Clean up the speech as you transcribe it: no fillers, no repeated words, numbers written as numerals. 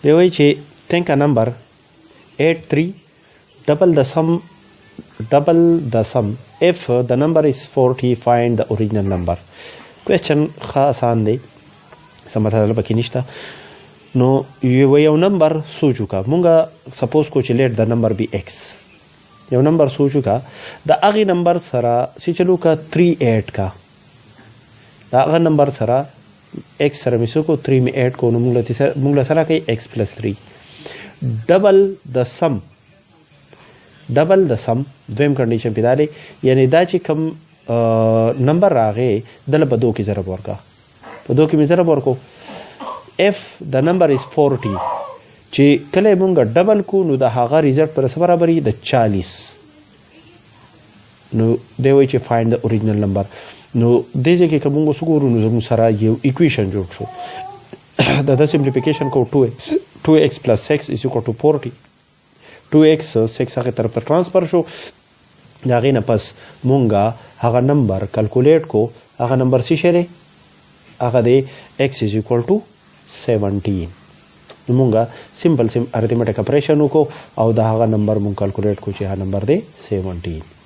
دی وایي چې think a number 83 double the sum if the number is 40 find the original number. question ښه آسان دی څه مطلب پکې نشته. نو یو نمبر سوچ وکړه مونږه سپوز کو چې لیټ د نمبر بي x یو نمبر سوچ وکړه د هغې نمبر سره چې چلو کا 3 ایډ کا د هغه نمبر سره x سره مې څه کو 3 مې ایډ کو نو مونږ له سره کوي x + 3 ډبل د سم دویم کنډیشن پیدا دی یعنی دا چې کوم نمبر راغی دله په 2 کې ضرب ورکړه په 2 کې مې ضرب ورکو if the number is 40 چې کله مونږ ډبل کو نو د هغه ریزلټ پر څه برابر دی د 40 نو دی وایي چې find the original number. نو دې ځای کې که مونږ اوس وګورو نو زموږ سره یو ایکویشن جوړ شو د سمپلیفیکیشن کو 2x + x = 40 2x 6 هغې طرف ته ټرانسفر شو د هغې نه پس مونږه هغه نمبر کلکولیټ کو هغه نمبر څه شی دی هغه دی x = 17 نو مونږه سمپل ارتھمیټک اپریشن وکړو او د هغه نمبر مونږ کلکولیټ کو چې هغه نمبر دی 17.